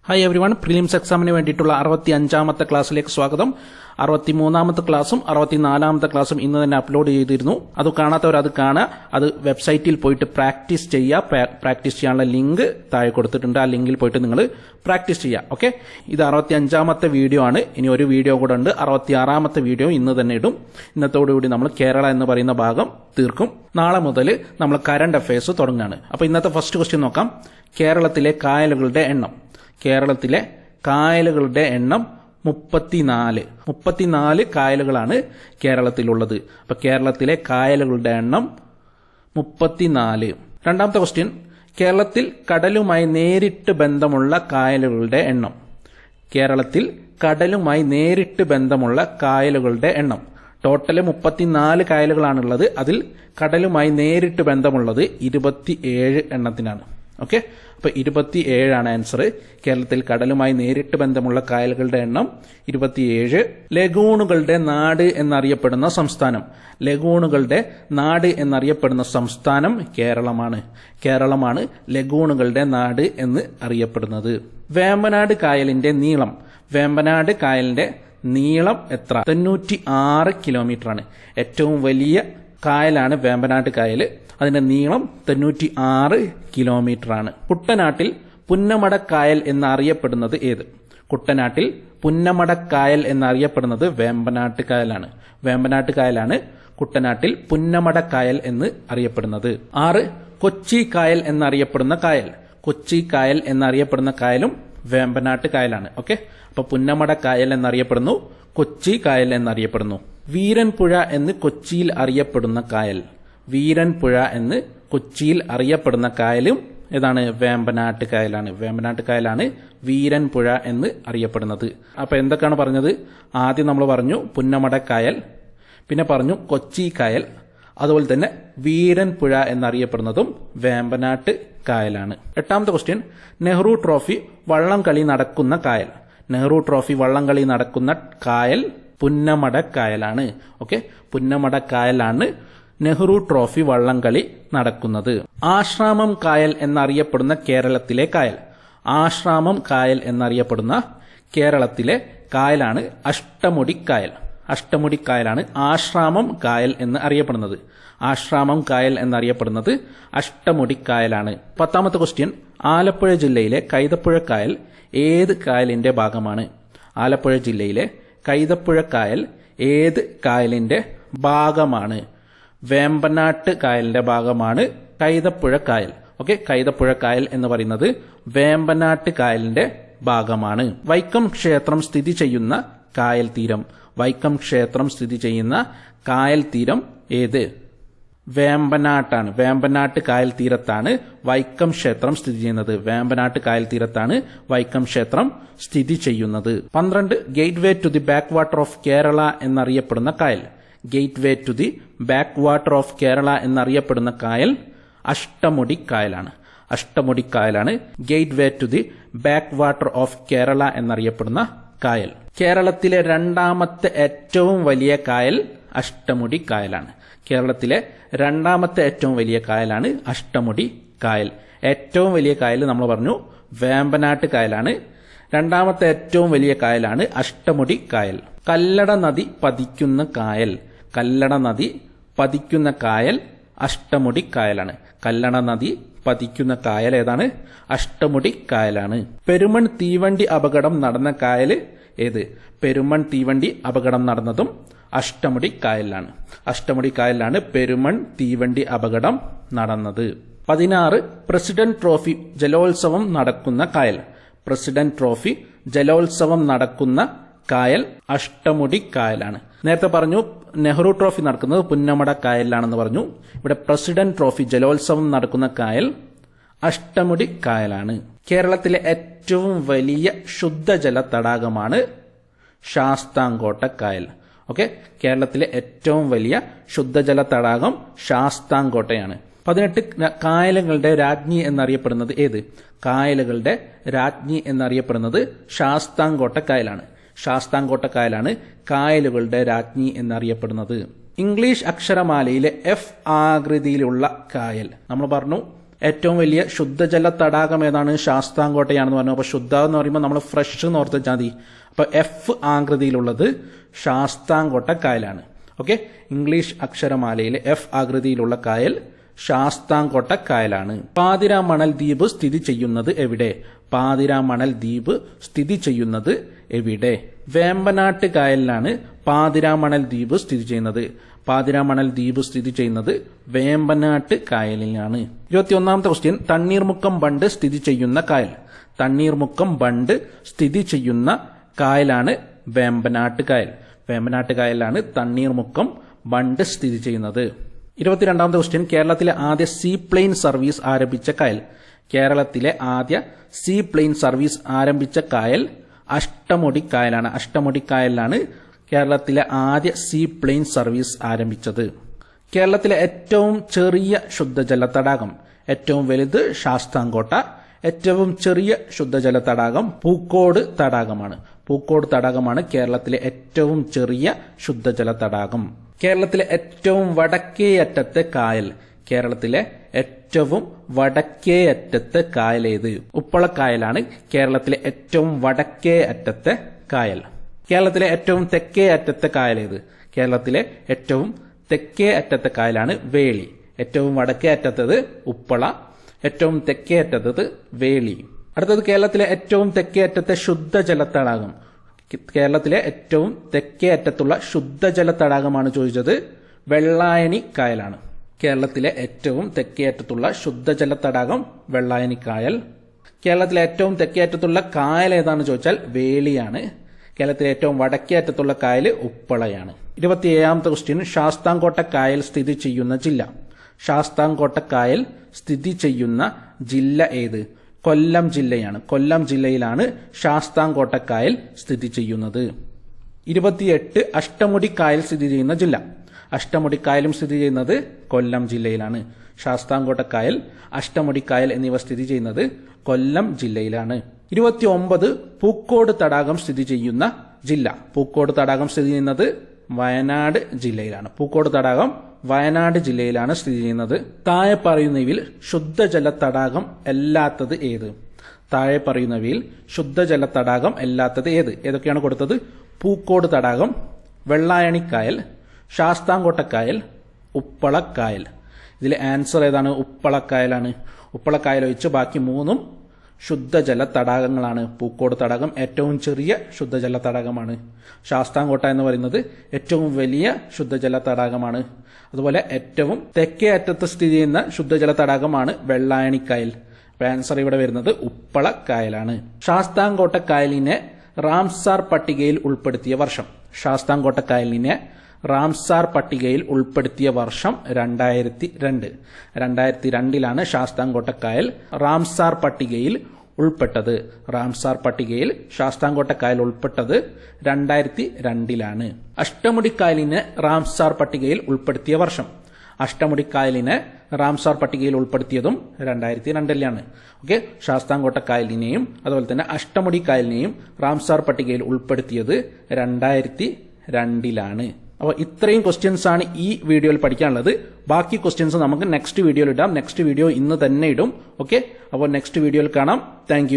Hi everyone, prelims എക്സാമിന് വേണ്ടിയിട്ടുള്ള 65ാമത്തെ ക്ലാസ്സിലേക്ക് സ്വാഗതം. 63ാമത്തെ ക്ലാസ്സും 64ാമത്തെ ക്ലാസ്സും ഇന്ന് തന്നെ അപ്ലോഡ് ചെയ്തിരുന്നു. അത് കാണാത്തവർ അത് കാണുക. അത് വെബ്സൈറ്റിൽ പോയിട്ട് പ്രാക്ടീസ് ചെയ്യുക. പ്രാക്ടീസ് ചെയ്യാനുള്ള ലിങ്ക് താഴെ കൊടുത്തിട്ടുണ്ട്. ആ ലിങ്കിൽ പോയിട്ട് നിങ്ങൾ പ്രാക്ടീസ് ചെയ്യുക. ഓക്കെ, ഇത് 65ാമത്തെ വീഡിയോ ആണ്. ഇനി ഒരു വീഡിയോ കൂടെ ഉണ്ട്. 66ാമത്തെ വീഡിയോ ഇന്ന് തന്നെ ഇടും. ഇന്നത്തോടുകൂടി നമ്മൾ കേരള എന്ന് പറയുന്ന ഭാഗം തീർക്കും. നാളെ മുതൽ നമ്മൾ കറണ്ട് അഫയേഴ്സ് തുടങ്ങുകയാണ്. അപ്പോൾ ഇന്നത്തെ ഫസ്റ്റ് ക്വസ്റ്റ്യൻ നോക്കാം. കേരളത്തിലെ കായലുകളുടെ എണ്ണം. കേരളത്തിലെ കായലുകളുടെ എണ്ണം 34 കായലുകളാണ് കേരളത്തിലുള്ളത്. അപ്പൊ കേരളത്തിലെ കായലുകളുടെ എണ്ണം 34. രണ്ടാമത്തെ ക്വസ്റ്റ്യൻ, കേരളത്തിൽ കടലുമായി നേരിട്ട് ബന്ധമുള്ള കായലുകളുടെ എണ്ണം. കേരളത്തിൽ കടലുമായി നേരിട്ട് ബന്ധമുള്ള കായലുകളുടെ എണ്ണം. ടോട്ടല് 34 കായലുകളാണുള്ളത്. അതിൽ കടലുമായി നേരിട്ട് ബന്ധമുള്ളത് 27 എണ്ണത്തിനാണ്. ഓക്കെ, അപ്പൊ 27 ആണ് ആൻസർ. കേരളത്തിൽ കടലുമായി നേരിട്ട് ബന്ധമുള്ള കായലുകളുടെ എണ്ണം 27. ലഗൂണുകളുടെ നാട് എന്നറിയപ്പെടുന്ന സംസ്ഥാനം. ലഗൂണുകളുടെ നാട് എന്നറിയപ്പെടുന്ന സംസ്ഥാനം കേരളമാണ്. കേരളമാണ് ലഗൂണുകളുടെ നാട് എന്ന് അറിയപ്പെടുന്നത്. വേമ്പനാട് കായലിന്റെ നീളം. വേമ്പനാട് കായലിന്റെ നീളം എത്ര? 96 കിലോമീറ്റർ ആണ്. ഏറ്റവും വലിയ കായലാണ് വേമ്പനാട് കായൽ. അതിന്റെ നീളം 96 കിലോമീറ്റർ ആണ്. കുട്ടനാട്ടിൽ പുന്നമടക്കായൽ എന്നറിയപ്പെടുന്നത് ഏത്? കുട്ടനാട്ടിൽ പുന്നമടക്കായൽ എന്നറിയപ്പെടുന്നത് വേമ്പനാട്ട് കായലാണ്. വേമ്പനാട്ട് കായലാണ് കുട്ടനാട്ടിൽ പുന്നമടക്കായൽ എന്ന് അറിയപ്പെടുന്നത്. 6. കൊച്ചി കായൽ എന്നറിയപ്പെടുന്ന കായൽ. കൊച്ചി കായൽ എന്നറിയപ്പെടുന്ന കായലും വേമ്പനാട്ട് കായലാണ്. ഓക്കെ, അപ്പൊ പുന്നമടക്കായൽ എന്നറിയപ്പെടുന്നു, കൊച്ചി കായൽ എന്നറിയപ്പെടുന്നു. വീരൻപുഴ എന്ന് കൊച്ചിയിൽ അറിയപ്പെടുന്ന കായൽ. വീരൻപുഴ എന്ന് കൊച്ചിയിൽ അറിയപ്പെടുന്ന കായലും ഏതാണ്? വേമ്പനാട്ട് കായലാണ്. വേമ്പനാട്ട് കായലാണ് വീരൻപുഴ എന്ന് അറിയപ്പെടുന്നത്. അപ്പൊ എന്തൊക്കെയാണ് പറഞ്ഞത്? ആദ്യം നമ്മൾ പറഞ്ഞു പുന്നമടക്കായൽ, പിന്നെ പറഞ്ഞു കൊച്ചി കായൽ, അതുപോലെ തന്നെ വീരൻപുഴ എന്നറിയപ്പെടുന്നതും വേമ്പനാട്ട് കായലാണ്. 8ാമത്തെ ക്വസ്റ്റ്യൻ, നെഹ്റു ട്രോഫി വള്ളംകളി നടക്കുന്ന കായൽ. നെഹ്റു ട്രോഫി വള്ളംകളി നടക്കുന്ന കായൽ പുന്നമടക്കായലാണ്. ഓക്കെ, പുന്നമടക്കായലാണ് നെഹ്റു ട്രോഫി വള്ളംകളി നടക്കുന്നത്. ആശ്രാമം കായൽ എന്നറിയപ്പെടുന്ന കേരളത്തിലെ കായൽ. ആശ്രാമം കായൽ എന്നറിയപ്പെടുന്ന കേരളത്തിലെ കായലാണ് അഷ്ടമുടിക്കായൽ. അഷ്ടമുടിക്കായലാണ് ആശ്രാമം കായൽ എന്ന് അറിയപ്പെടുന്നത്. ആശ്രാമം കായൽ എന്നറിയപ്പെടുന്നത് അഷ്ടമുടിക്കായലാണ്. 10ാമത്തെ ക്വസ്റ്റ്യൻ, ആലപ്പുഴ ജില്ലയിലെ കൈതപ്പുഴ കായൽ ഏത് കായലിന്റെ ഭാഗമാണ്? ആലപ്പുഴ ജില്ലയിലെ കൈതപ്പുഴ കായൽ ഏത് കായലിന്റെ ഭാഗമാണ്? വേമ്പനാട്ട് കായലിന്റെ ഭാഗമാണ് കൈതപ്പുഴ കായൽ. ഓക്കെ, കൈതപ്പുഴ കായൽ എന്ന് പറയുന്നത് വേമ്പനാട്ട് കായലിന്റെ ഭാഗമാണ്. വൈക്കം ക്ഷേത്രം സ്ഥിതി ചെയ്യുന്ന കായൽ തീരം. വൈക്കം ക്ഷേത്രം സ്ഥിതി ചെയ്യുന്ന കായൽ തീരം ഏത്? വേമ്പനാട്ടാണ്. വേമ്പനാട്ട് കായൽ തീരത്താണ് വൈക്കം ക്ഷേത്രം സ്ഥിതി ചെയ്യുന്നത്. വേമ്പനാട്ട് കായൽ തീരത്താണ് വൈക്കം ക്ഷേത്രം സ്ഥിതി ചെയ്യുന്നത്. 12. Gateway to the backwater of Kerala എന്നറിയപ്പെടുന്ന കായൽ. Gateway to the backwater of Kerala എന്നറിയപ്പെടുന്ന കായൽ അഷ്ടമുടിക്കായലാണ്. അഷ്ടമുടിക്കായലാണ് gateway to the backwater of Kerala എന്നറിയപ്പെടുന്ന കായൽ. കേരളത്തിലെ രണ്ടാമത്തെ ഏറ്റവും വലിയ കായൽ അഷ്ടമുടി കായലാണ്. കേരളത്തിലെ രണ്ടാമത്തെ ഏറ്റവും വലിയ കായലാണ് അഷ്ടമുടി കായൽ. ഏറ്റവും വലിയ കായൽ നമ്മൾ പറഞ്ഞു വേമ്പനാട്ട് കായലാണ്. രണ്ടാമത്തെ ഏറ്റവും വലിയ കായലാണ് അഷ്ടമുടി കായൽ. കല്ലട നദി പതിക്കുന്ന കായൽ. കല്ലട നദി പതിക്കുന്ന കായൽ അഷ്ടമുടി കായലാണ്. കല്ലട നദി പതിക്കുന്ന കായൽ ഏതാണ്? അഷ്ടമുടി കായലാണ്. പെരുമൺ തീവണ്ടി അപകടം നടന്ന കായൽ ഏത്? പെരുമൺ തീവണ്ടി അപകടം നടന്നതും അഷ്ടമുടി കായലിലാണ്. അഷ്ടമുടി കായലിലാണ് പെരുമൺ തീവണ്ടി അപകടം നടന്നത്. 16. പ്രസിഡന്റ് ട്രോഫി ജലോത്സവം നടക്കുന്ന കായൽ. പ്രസിഡന്റ് ട്രോഫി ജലോത്സവം നടക്കുന്ന കായൽ അഷ്ടമുടി കായലാണ്. നേരത്തെ പറഞ്ഞു നെഹ്റു ട്രോഫി നടക്കുന്നത് പുന്നമട കായലിലാണെന്ന് പറഞ്ഞു. ഇവിടെ പ്രസിഡന്റ് ട്രോഫി ജലോത്സവം നടക്കുന്ന കായൽ അഷ്ടമുടി കായലാണ്. കേരളത്തിലെ ഏറ്റവും വലിയ ശുദ്ധജല തടാകമാണ് ശാസ്താംകോട്ട കായൽ. ഓക്കെ, കേരളത്തിലെ ഏറ്റവും വലിയ ശുദ്ധജല തടാകം ശാസ്താംകോട്ടയാണ്. 18. കായലുകളുടെ രാജ്ഞി എന്നറിയപ്പെടുന്നത് ഏത്? കായലുകളുടെ രാജ്ഞി എന്നറിയപ്പെടുന്നത് ശാസ്താംകോട്ട കായലാണ്. ശാസ്താംകോട്ട കായലാണ് കായലുകളുടെ രാജ്ഞി എന്നറിയപ്പെടുന്നത്. ഇംഗ്ലീഷ് അക്ഷരമാലയിലെ F ആകൃതിയിലുള്ള കായൽ. നമ്മൾ പറഞ്ഞു ഏറ്റവും വലിയ ശുദ്ധജല തടാകം ഏതാണ്? ശാസ്താംകോട്ടയാണെന്ന് പറഞ്ഞു. അപ്പോൾ ശുദ്ധ എന്ന് പറയുമ്പോൾ നമ്മൾ ഫ്രഷ് എന്ന് ഓർത്ത് വെച്ചാൽ മതി. അപ്പോൾ എഫ് ആകൃതിയിലുള്ളത് ശാസ്താംകോട്ട കായലാണ്. ഓക്കെ, ഇംഗ്ലീഷ് അക്ഷരമാലയിൽ എഫ് ആകൃതിയിലുള്ള കായൽ ശാസ്താംകോട്ട കായലാണ്. പാതിരാമണൽ ദ്വീപ് സ്ഥിതി ചെയ്യുന്നത് എവിടെ? പാതിരാമണൽ ദ്വീപ് സ്ഥിതി ചെയ്യുന്നത് എവിടെ? വേമ്പനാട്ട് കായലിലാണ് പാതിരാമണൽ ദ്വീപ് സ്ഥിതി ചെയ്യുന്നത്. പാതിരാമണൽ ദ്വീപ് സ്ഥിതി ചെയ്യുന്നത് വേമ്പനാട്ട് കായലിലാണ്. 21ാമത്തെ ക്വസ്റ്റ്യൻ, തണ്ണീർമുക്കം ബണ്ട് സ്ഥിതി ചെയ്യുന്ന കായൽ. തണ്ണീർമുക്കം ബണ്ട് സ്ഥിതി ചെയ്യുന്ന കായലാണ് വേമ്പനാട്ട് കായൽ. വേമ്പനാട്ട് കായലിലാണ് തണ്ണീർമുക്കം ബണ്ട് സ്ഥിതി ചെയ്യുന്നത്. 22ാമത്തെ ക്വസ്റ്റ്യൻ, കേരളത്തിലെ ആദ്യ സീ പ്ലെയിൻ സർവീസ് ആരംഭിച്ച കായൽ. കേരളത്തിലെ ആദ്യ സീ പ്ലെയിൻ സർവീസ് ആരംഭിച്ച കായൽ അഷ്ടമുടി കായലാണ്. അഷ്ടമുടി കായലിലാണ് കേരളത്തിലെ ആദ്യ സീ പ്ലെയിൻ സർവീസ് ആരംഭിച്ചത്. കേരളത്തിലെ ഏറ്റവും ചെറിയ ശുദ്ധജല തടാകം. ഏറ്റവും വലുത് ശാസ്താംകോട്ട. ഏറ്റവും ചെറിയ ശുദ്ധജല തടാകം പൂക്കോട് തടാകമാണ്. പൂക്കോട് തടാകമാണ് കേരളത്തിലെ ഏറ്റവും ചെറിയ ശുദ്ധജല തടാകം. കേരളത്തിലെ ഏറ്റവും വടക്കേ അറ്റത്തെ കായൽ. കേരളത്തിലെ ഏറ്റവും വടക്കേ അറ്റത്തെ കായൽ ഏത്? ഉപ്പളക്കായലാണ് കേരളത്തിലെ ഏറ്റവും വടക്കേ അറ്റത്തെ കായൽ. കേരളത്തിലെ ഏറ്റവും തെക്കേ അറ്റത്തെ കായൽ ഏത്? കേരളത്തിലെ ഏറ്റവും തെക്കേ അറ്റത്തെ കായലാണ് വേളി. ഏറ്റവും വടക്കേ അറ്റത്തത് ഉപ്പള, ഏറ്റവും തെക്കേ അറ്റത്തത് വേളി. അടുത്തത് കേരളത്തിലെ ഏറ്റവും തെക്കേ അറ്റത്തെ ശുദ്ധജല തടാകം. കേരളത്തിലെ ഏറ്റവും തെക്കേ അറ്റത്തുള്ള ശുദ്ധജല തടാകമാണ് ചോദിച്ചത്. വെള്ളായണി കായലാണ്. കേരളത്തിലെ ഏറ്റവും തെക്കേ അറ്റത്തുള്ള ശുദ്ധജല തടാകം വെള്ളായണി കായൽ. കേരളത്തിലെ ഏറ്റവും തെക്കേ അറ്റത്തുള്ള കായൽ ഏതാണെന്ന് ചോദിച്ചാൽ വേളിയാണ്. കേരളത്തിലെ ഏറ്റവും വടക്കേ അറ്റത്തുള്ള കായൽ ഉപ്പളയാണ്. 27ാമത്തെ ക്വസ്റ്റ്യൻ, ശാസ്താംകോട്ട കായൽ സ്ഥിതി ചെയ്യുന്ന ജില്ല. ശാസ്താംകോട്ട കായൽ സ്ഥിതി ചെയ്യുന്ന ജില്ല ഏത്? കൊല്ലം ജില്ലയാണ്. കൊല്ലം ജില്ലയിലാണ് ശാസ്താംകോട്ട കായൽ സ്ഥിതി ചെയ്യുന്നത്. 28 അഷ്ടമുടി കായൽ സ്ഥിതി ചെയ്യുന്ന ജില്ല. അഷ്ടമുടി കായലും സ്ഥിതി ചെയ്യുന്നത് കൊല്ലം ജില്ലയിലാണ്. ശാസ്താംകോട്ട കായൽ, അഷ്ടമുടി കായൽ എന്നിവ സ്ഥിതി ചെയ്യുന്നത് കൊല്ലം ജില്ലയിലാണ്. 29 പൂക്കോട് തടാകം സ്ഥിതി ചെയ്യുന്ന ജില്ല. പൂക്കോട് തടാകം സ്ഥിതി ചെയ്യുന്നത് വയനാട് ജില്ലയിലാണ്. പൂക്കോട് തടാകം വയനാട് ജില്ലയിലാണ് സ്ഥിതി ചെയ്യുന്നത്. താഴെ പറയുന്നവയിൽ ശുദ്ധജല തടാകം അല്ലാത്തത് ഏത്? താഴെ പറയുന്നവയിൽ ശുദ്ധജല തടാകം അല്ലാത്തത് ഏത്? ഏതൊക്കെയാണ് കൊടുത്തത്? പൂക്കോട് തടാകം, വെള്ളായണിക്കായൽ, ശാസ്താംകോട്ടക്കായൽ, ഉപ്പളക്കായൽ. ഇതിൽ ആൻസർ ഏതാണ്? ഉപ്പളക്കായലാണ്. ഉപ്പളക്കായൽ ഒഴിച്ച് ബാക്കി മൂന്നും ശുദ്ധജല തടാകങ്ങളാണ്. പൂക്കോട് തടാകം ഏറ്റവും ചെറിയ ശുദ്ധജല തടാകമാണ്. ശാസ്താംകോട്ട എന്ന് പറയുന്നത് ഏറ്റവും വലിയ ശുദ്ധജല തടാകമാണ്. അതുപോലെ ഏറ്റവും തെക്കേ അറ്റത്ത് സ്ഥിതി ചെയ്യുന്ന ശുദ്ധജല തടാകമാണ് വെള്ളായണിക്കായൽ. ആൻസർ ഇവിടെ വരുന്നത് ഉപ്പളക്കായലാണ്. ശാസ്താംകോട്ട കായലിനെ റാംസാർ പട്ടികയിൽ ഉൾപ്പെടുത്തിയ വർഷം. ശാസ്താംകോട്ട കായലിനെ റാംസാർ പട്ടികയിൽ ഉൾപ്പെടുത്തിയ വർഷം 2002. 2002ലാണ് ശാസ്താംകോട്ട കായൽ റാംസാർ പട്ടികയിൽ ഉൾപ്പെട്ടത്. റാംസാർ പട്ടികയിൽ ശാസ്താംകോട്ട കായൽ ഉൾപ്പെട്ടത് 2002ലാണ്. അഷ്ടമുടിക്കായലിനെ റാംസാർ പട്ടികയിൽ ഉൾപ്പെടുത്തിയ വർഷം. അഷ്ടമുടിക്കായലിനെ റാംസാർ പട്ടികയിൽ ഉൾപ്പെടുത്തിയതും 2002ലാണ്. ഓക്കെ, ശാസ്താംകോട്ട കായലിനെയും അതുപോലെ തന്നെ അഷ്ടമുടിക്കായലിനെയും റാംസാർ പട്ടികയിൽ ഉൾപ്പെടുത്തിയത് 2002ലാണ്. അപ്പോൾ ഇത്രയും ക്വസ്റ്റ്യൻസ് ആണ് ഈ വീഡിയോയിൽ പഠിക്കാനുള്ളത്. ബാക്കി ക്വസ്റ്റ്യൻസ് നമുക്ക് നെക്സ്റ്റ് വീഡിയോയിൽ ഇടാം. നെക്സ്റ്റ് വീഡിയോ ഇന്ന് തന്നെ ഇടും. ഓക്കെ, അപ്പോൾ നെക്സ്റ്റ് വീഡിയോയിൽ കാണാം. താങ്ക്